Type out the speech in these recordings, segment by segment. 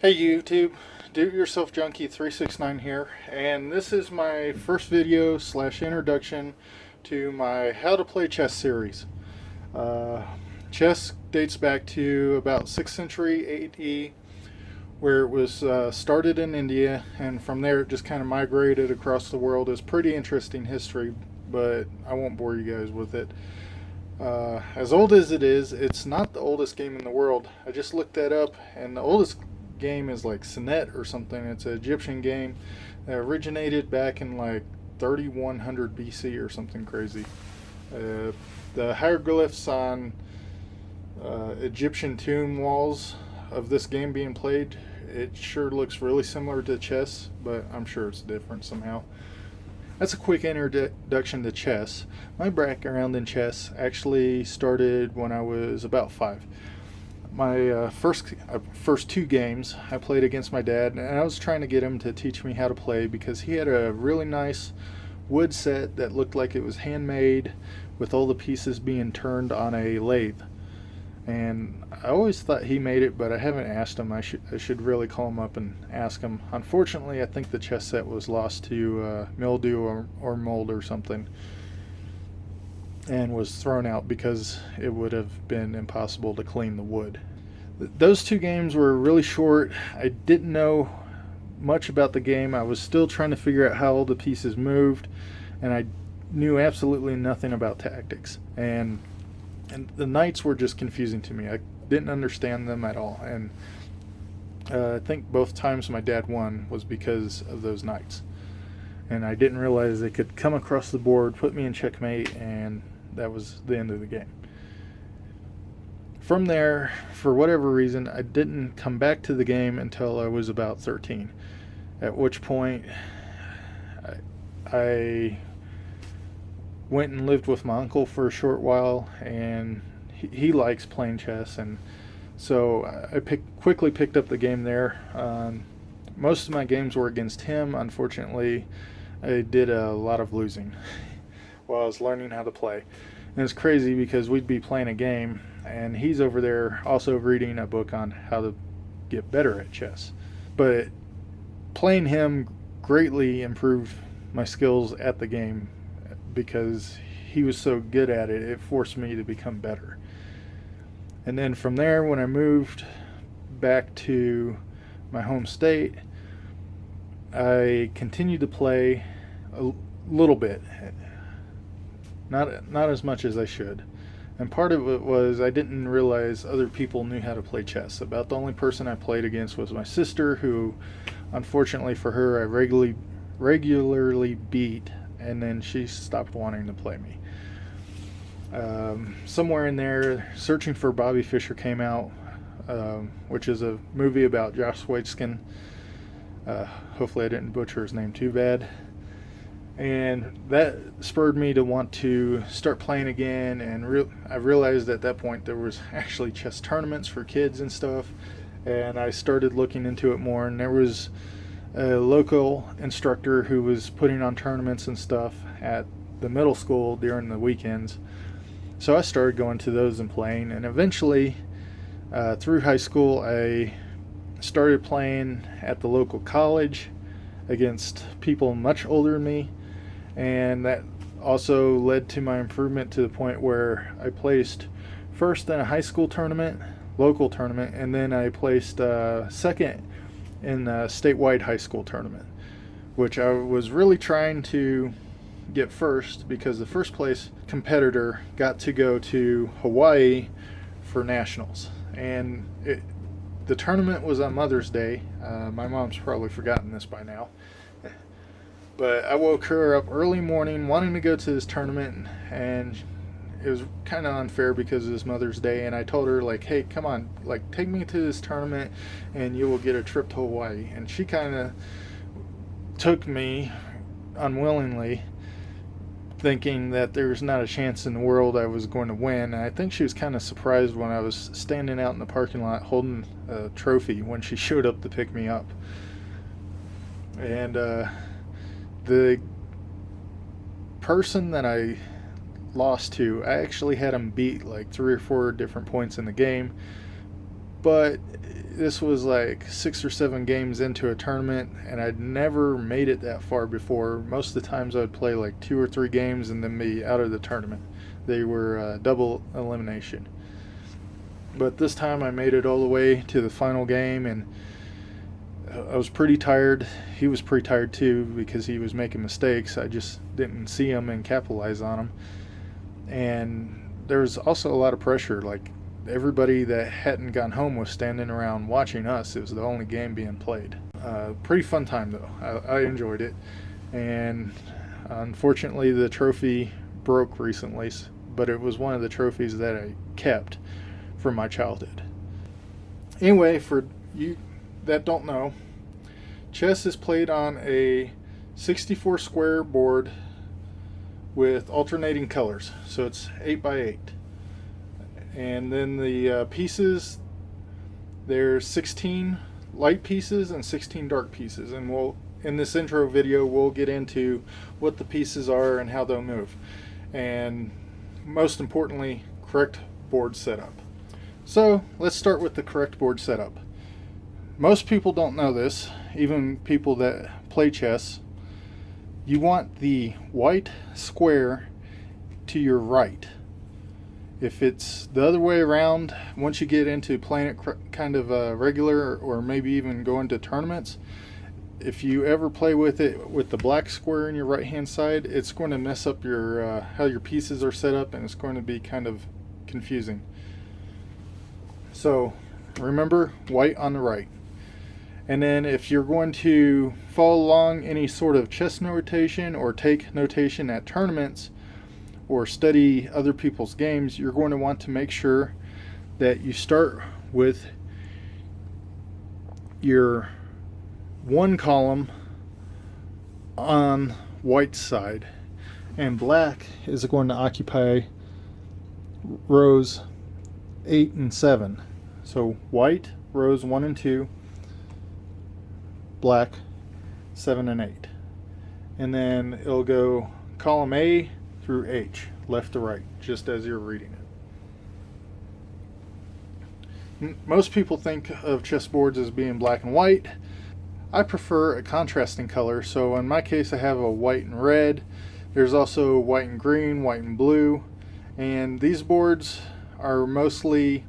Hey YouTube, Do-It-Yourself Junkie 369 here, and this is my first video slash introduction to my How to Play Chess series. Chess dates back to about 6th century AD, where it was started in India, and from there it just kind of migrated across the world. It's pretty interesting history, but I won't bore you guys with it. As old as it is, it's not the oldest game in the world. I just looked that up, and the oldest game is like Senet or something. It's an Egyptian game that originated back in like 3100 BC or something crazy. The hieroglyphs on Egyptian tomb walls of this game being played, it sure looks really similar to chess, but I'm sure it's different somehow. That's a quick introduction to chess. My background in chess actually started when I was about 5. My first two games I played against my dad, and I was trying to get him to teach me how to play because he had a really nice wood set that looked like it was handmade with all the pieces being turned on a lathe. And I always thought he made it, but I haven't asked him. I should really call him up and ask him. Unfortunately, I think the chess set was lost to mildew or mold or something, and was thrown out because it would have been impossible to clean the wood. Those two games were really short. I didn't know much about the game. I was still trying to figure out how all the pieces moved, and I knew absolutely nothing about tactics. And the knights were just confusing to me. I didn't understand them at all. And I think both times my dad won was because of those knights. And I didn't realize they could come across the board, put me in checkmate, and that was the end of the game. From there, for whatever reason, I didn't come back to the game until I was about 13, at which point I went and lived with my uncle for a short while, and he likes playing chess, and so I quickly picked up the game there. Most of my games were against him. Unfortunately, I did a lot of losing while I was learning how to play. And it's crazy because we'd be playing a game and he's over there also reading a book on how to get better at chess. But playing him greatly improved my skills at the game because he was so good at it, it forced me to become better. And then from there, when I moved back to my home state, I continued to play a little bit. Not as much as I should. And part of it was I didn't realize other people knew how to play chess. About the only person I played against was my sister, who, unfortunately for her, I regularly beat, and then she stopped wanting to play me. Somewhere in there, Searching for Bobby Fischer came out, which is a movie about Josh Waitzkin. Hopefully I didn't butcher his name too bad. And that spurred me to want to start playing again, and I realized at that point there was actually chess tournaments for kids and stuff, and I started looking into it more, and there was a local instructor who was putting on tournaments and stuff at the middle school during the weekends. So I started going to those and playing, and eventually through high school I started playing at the local college against people much older than me, and that also led to my improvement to the point where I placed first in a high school tournament, local tournament, and then I placed second in a statewide high school tournament, which I was really trying to get first because the first place competitor got to go to Hawaii for nationals, and the tournament was on Mother's Day. My mom's probably forgotten this by now. But I woke her up early morning wanting to go to this tournament, and it was kind of unfair because it was Mother's Day, and I told her, like, hey, come on, like, take me to this tournament and you will get a trip to Hawaii. And she kind of took me unwillingly, thinking that there was not a chance in the world I was going to win. And I think she was kind of surprised when I was standing out in the parking lot holding a trophy when she showed up to pick me up. And the person that I lost to, I actually had him beat like 3 or 4 different points in the game, but this was like 6 or 7 games into a tournament, and I'd never made it that far before. Most of the times I would play like 2 or 3 games and then be out of the tournament. They were double elimination. But this time I made it all the way to the final game, and I was pretty tired. He was pretty tired too because he was making mistakes. I just didn't see him and capitalize on them. And there was also a lot of pressure. Like, everybody that hadn't gone home was standing around watching us. It was the only game being played. Pretty fun time though. I enjoyed it. And unfortunately the trophy broke recently, but it was one of the trophies that I kept from my childhood. Anyway, for you that don't know, chess is played on a 64 square board with alternating colors. So it's 8 by 8. And then the pieces, there's 16 light pieces and 16 dark pieces. And in this intro video, we'll get into what the pieces are and how they'll move. And most importantly, correct board setup. So let's start with the correct board setup. Most people don't know this, even people that play chess. You want the white square to your right. If it's the other way around, once you get into playing it kind of regular, or maybe even go into tournaments, if you ever play with it with the black square in your right hand side, it's going to mess up your how your pieces are set up, and it's going to be kind of confusing. So remember, white on the right. And then if you're going to follow along any sort of chess notation or take notation at tournaments or study other people's games, you're going to want to make sure that you start with your one column on white side, and black is going to occupy rows 8 and 7. So white, rows 1 and 2, black, 7 and 8. And then it'll go column A through H, left to right, just as you're reading it. Most people think of chessboards as being black and white. I prefer a contrasting color, so in my case I have a white and red. There's also white and green, white and blue, and these boards are mostly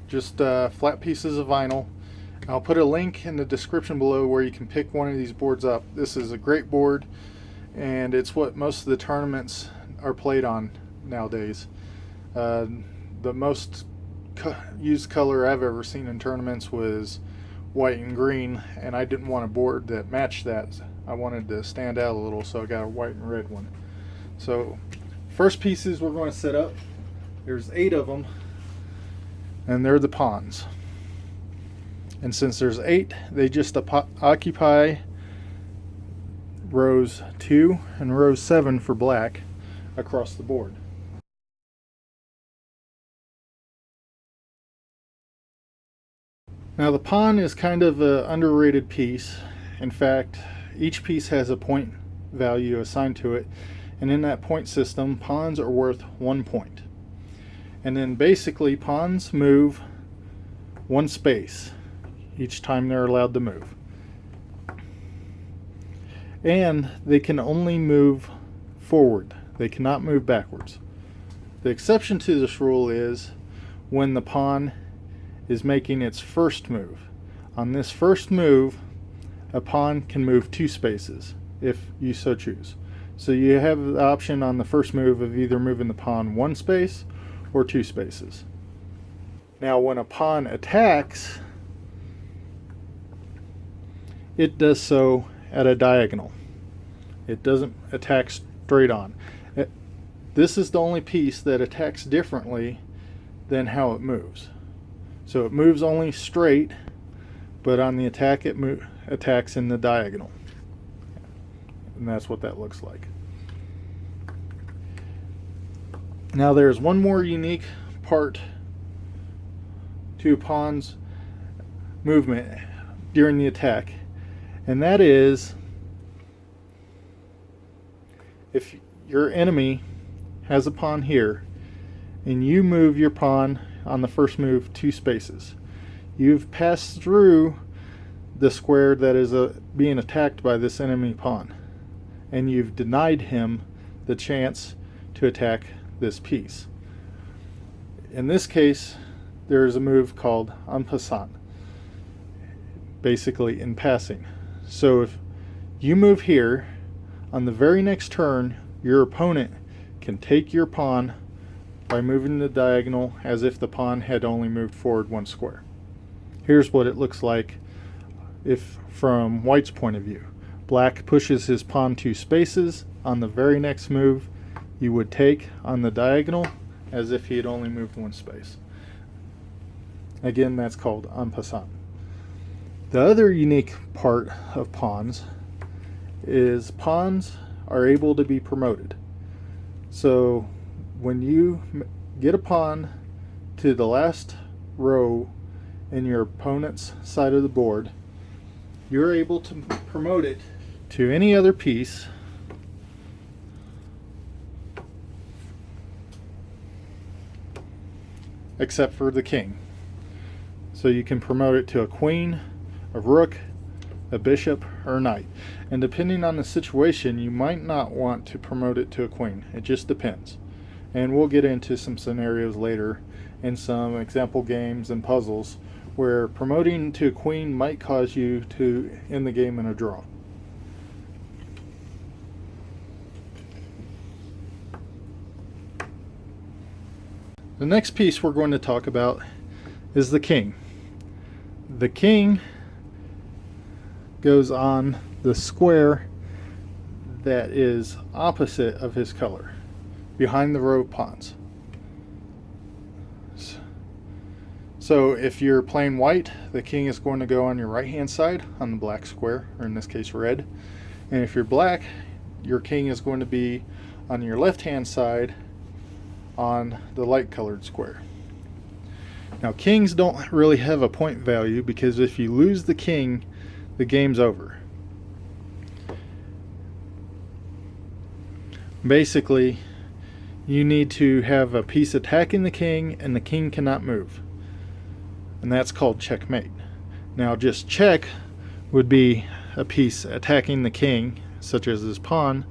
just flat pieces of vinyl. I'll put a link in the description below where you can pick one of these boards up. This is a great board, and it's what most of the tournaments are played on nowadays. The most used color I've ever seen in tournaments was white and green, and I didn't want a board that matched that. I wanted to stand out a little, so I got a white and red one. So first pieces we're going to set up, there's 8 of them, and they're the pawns. And since there's 8, they just occupy rows 2 and rows 7 for black across the board. Now the pawn is kind of an underrated piece. In fact, each piece has a point value assigned to it, and in that point system, pawns are worth 1 point. And then basically pawns move 1 space each time they're allowed to move. And they can only move forward. They cannot move backwards. The exception to this rule is when the pawn is making its first move. On this first move, a pawn can move 2 spaces if you so choose. So you have the option on the first move of either moving the pawn 1 space or 2 spaces. Now when a pawn attacks, it does so at a diagonal. It doesn't attack straight on. This is the only piece that attacks differently than how it moves. So it moves only straight, but on the attack it attacks in the diagonal. And that's what that looks like. Now there's one more unique part to a pawn's movement during the attack, and that is if your enemy has a pawn here and you move your pawn on the first move 2 spaces. You've passed through the square that is being attacked by this enemy pawn, and you've denied him the chance to attack this piece. In this case, there is a move called En Passant, basically in passing. So if you move here, on the very next turn, your opponent can take your pawn by moving the diagonal as if the pawn had only moved forward 1 square. Here's what it looks like if from white's point of view. Black pushes his pawn 2 spaces. On the very next move, you would take on the diagonal as if he had only moved 1 space. Again, that's called en passant. The other unique part of pawns is pawns are able to be promoted. So when you get a pawn to the last row in your opponent's side of the board, you're able to promote it to any other piece except for the king. So you can promote it to a queen, a rook, a bishop, or a knight. And depending on the situation, you might not want to promote it to a queen. It just depends. And we'll get into some scenarios later in some example games and puzzles where promoting to a queen might cause you to end the game in a draw. The next piece we're going to talk about is the king. The king goes on the square that is opposite of his color, behind the row of pawns. So if you're playing white, the king is going to go on your right hand side on the black square, or in this case red. And if you're black, your king is going to be on your left hand side on the light colored square. Now kings don't really have a point value because if you lose the king, the game's over. Basically, you need to have a piece attacking the king and the king cannot move. And that's called checkmate. Now just check would be a piece attacking the king, such as his pawn,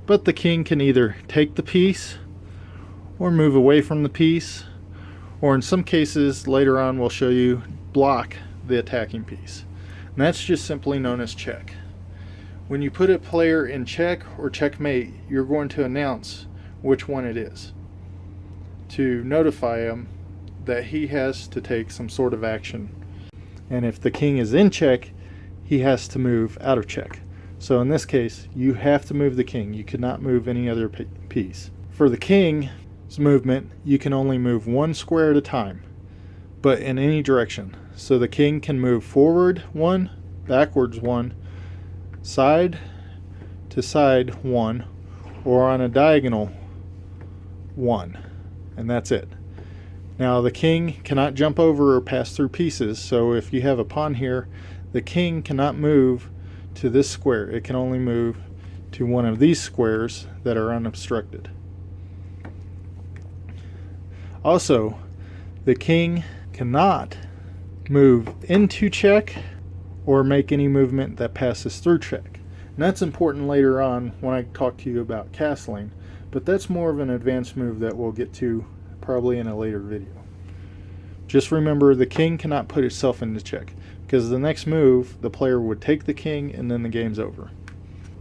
but the king can either take the piece or move away from the piece, or in some cases later on we'll show you block the attacking piece. And that's just simply known as check. When you put a player in check or checkmate, you're going to announce which one it is to notify him that he has to take some sort of action. And if the king is in check, he has to move out of check. So in this case, you have to move the king. You cannot move any other piece. For the king's movement, you can only move 1 square at a time, but in any direction. So the king can move forward 1, backwards 1, side to side 1, or on a diagonal 1, and that's it. Now the king cannot jump over or pass through pieces, so if you have a pawn here, the king cannot move to this square. It can only move to one of these squares that are unobstructed. Also, the king cannot move into check or make any movement that passes through check. And that's important later on when I talk to you about castling, but that's more of an advanced move that we'll get to probably in a later video. Just remember, the king cannot put itself into check, because the next move the player would take the king and then the game's over.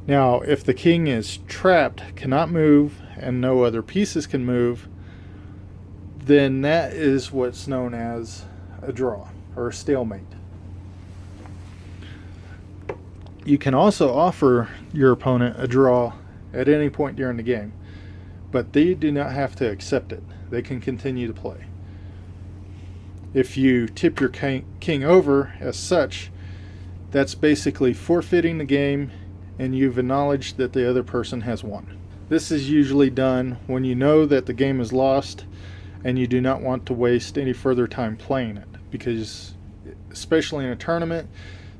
Now if the king is trapped, cannot move, and no other pieces can move, then that is what's known as a draw or a stalemate. You can also offer your opponent a draw at any point during the game, but they do not have to accept it. They can continue to play. If you tip your king over as such, that's basically forfeiting the game and you've acknowledged that the other person has won. This is usually done when you know that the game is lost and you do not want to waste any further time playing it, because especially in a tournament,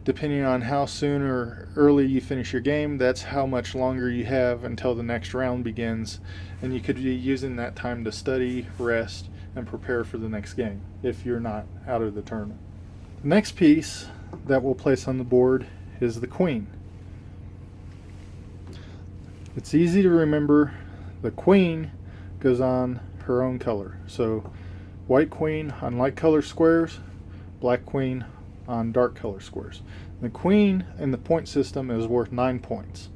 depending on how soon or early you finish your game, that's how much longer you have until the next round begins, and you could be using that time to study, rest, and prepare for the next game if you're not out of the tournament. The next piece that we'll place on the board is the queen. It's easy to remember. The queen goes on her own color. So white queen on light color squares, black queen on dark color squares. The queen in the point system is worth 9 points.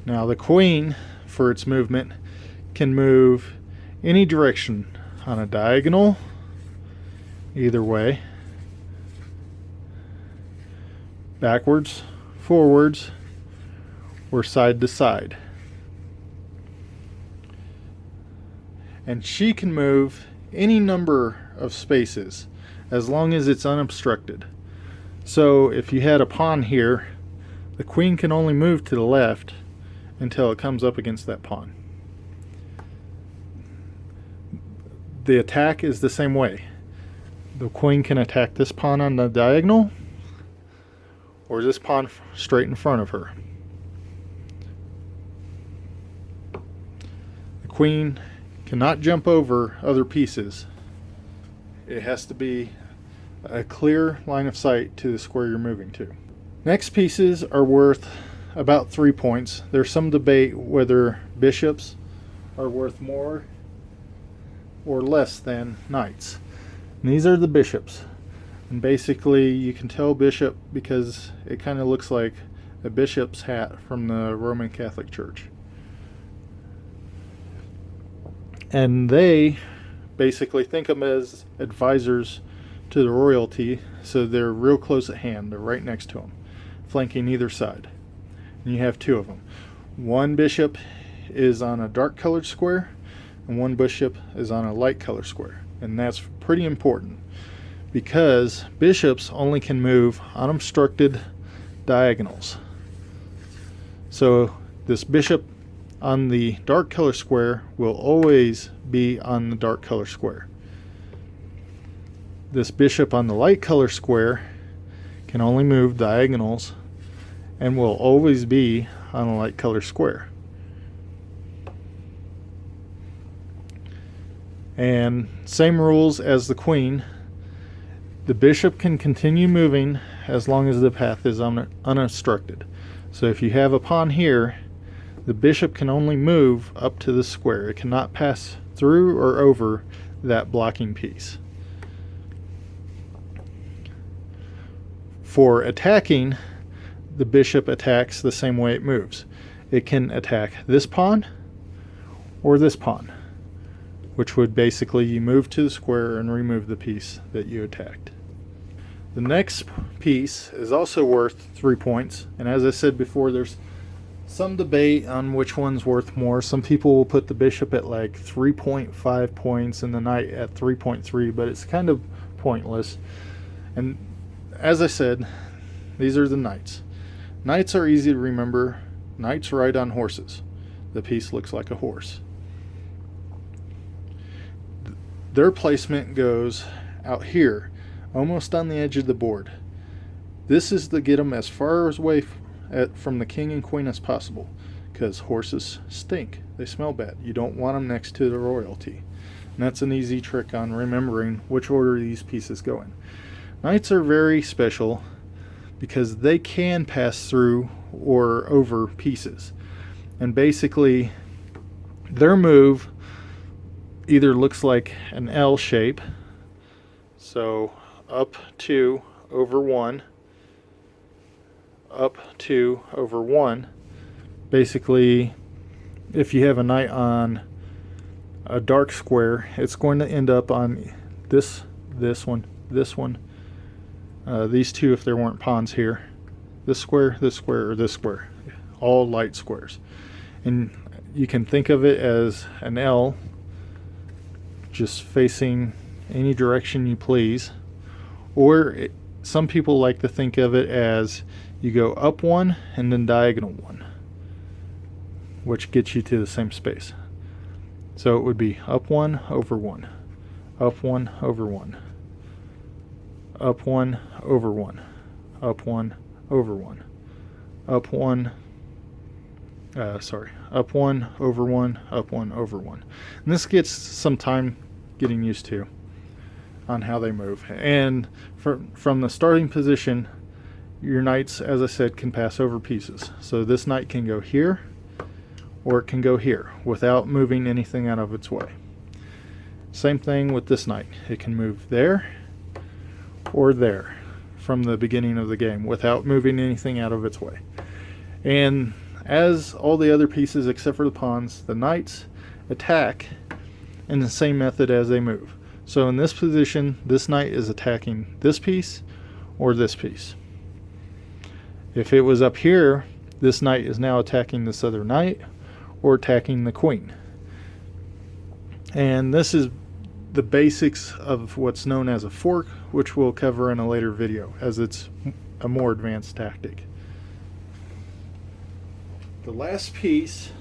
Now the queen, for its movement, can move any direction on a diagonal, either way, backwards, forwards, or side to side. And she can move any number of spaces as long as it's unobstructed. So if you had a pawn here, the queen can only move to the left until it comes up against that pawn. The attack is the same way. The queen can attack this pawn on the diagonal or this pawn straight in front of her. The queen cannot jump over other pieces. It has to be a clear line of sight to the square you're moving to. Next pieces are worth about 3 points. There's some debate whether bishops are worth more or less than knights. And these are the bishops. And basically you can tell bishop because it kind of looks like a bishop's hat from the Roman Catholic Church. And they basically think of them as advisors to the royalty, so they're real close at hand. They're right next to them, flanking either side. And you have 2 of them. One bishop is on a dark colored square and one bishop is on a light colored square. And that's pretty important because bishops only can move unobstructed diagonals. So this bishop on the dark color square will always be on the dark color square. This bishop on the light color square can only move diagonals and will always be on a light color square. And same rules as the queen. The bishop can continue moving as long as the path is unobstructed. So if you have a pawn here, the bishop can only move up to the square. It cannot pass through or over that blocking piece. For attacking, the bishop attacks the same way it moves. It can attack this pawn or this pawn, which would basically you move to the square and remove the piece that you attacked. The next piece is also worth 3 points, and as I said before, there's some debate on which one's worth more. Some people will put the bishop at like 3.5 points and the knight at 3.3, but it's kind of pointless. And as I said, these are the knights. Knights are easy to remember. Knights ride on horses. The piece looks like a horse. Their placement goes out here, almost on the edge of the board. This is to get them as far away from the king and queen as possible, because horses stink. They smell bad. You don't want them next to the royalty. And that's an easy trick on remembering which order these pieces go in. Knights are very special because they can pass through or over pieces. And basically, their move either looks like an L shape, so up 2 over 1, up 2 over 1. Basically, if you have a knight on a dark square, it's going to end up on this one, these two if there weren't pawns here, this square, or this square, all light squares. And you can think of it as an L, just facing any direction you please, or some people like to think of it as you go up 1 and then diagonal 1, which gets you to the same space. So it would be up 1 over 1, up 1 over 1, up 1 over 1, up 1 over 1, up 1 up one, over one, up one, over one. And this gets some time getting used to on how they move. And from the starting position, your knights, as I said, can pass over pieces. So this knight can go here, or it can go here without moving anything out of its way. Same thing with this knight. It can move there or there from the beginning of the game without moving anything out of its way. And as all the other pieces except for the pawns, the knights attack in the same method as they move. So in this position, this knight is attacking this piece or this piece. If it was up here, this knight is now attacking this other knight or attacking the queen. And this is the basics of what's known as a fork, which we'll cover in a later video as it's a more advanced tactic. The last piece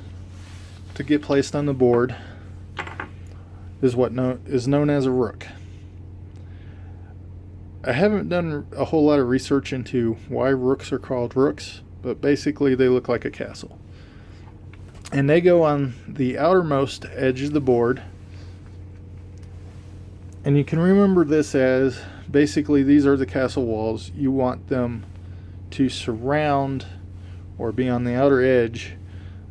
to get placed on the board is what is known as a rook. I haven't done a whole lot of research into why rooks are called rooks, but basically they look like a castle. And they go on the outermost edge of the board. And you can remember this as basically these are the castle walls. You want them to surround or be on the outer edge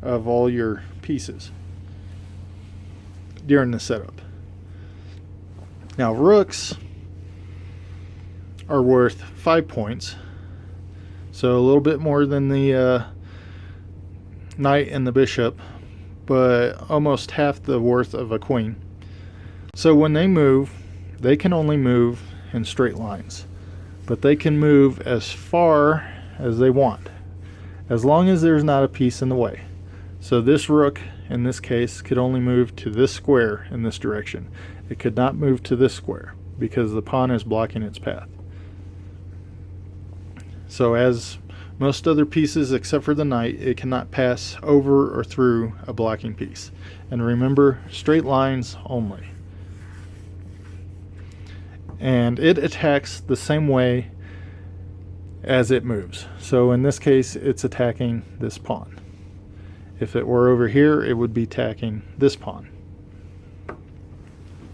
of all your pieces during the setup. Now rooks are worth 5 points, so a little bit more than the knight and the bishop, but almost half the worth of a queen. So when they move, they can only move in straight lines, but they can move as far as they want, as long as there's not a piece in the way. So this rook, in this case, could only move to this square in this direction. It could not move to this square because the pawn is blocking its path. So as most other pieces except for the knight, it cannot pass over or through a blocking piece. And remember, straight lines only. And it attacks the same way as it moves. So in this case, it's attacking this pawn. If it were over here, it would be attacking this pawn.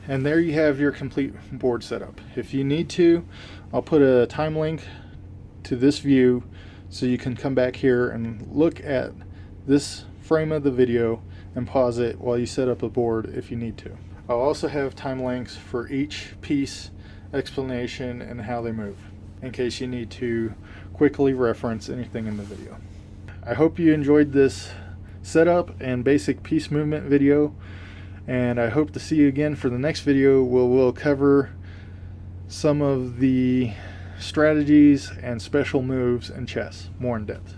And there you have your complete board setup. If you need to, I'll put a time link to this view so you can come back here and look at this frame of the video and pause it while you set up a board if you need to. I'll also have time links for each piece, explanation, and how they move in case you need to quickly reference anything in the video. I hope you enjoyed this setup and basic piece movement video, and I hope to see you again for the next video where we'll cover some of the strategies and special moves in chess more in depth.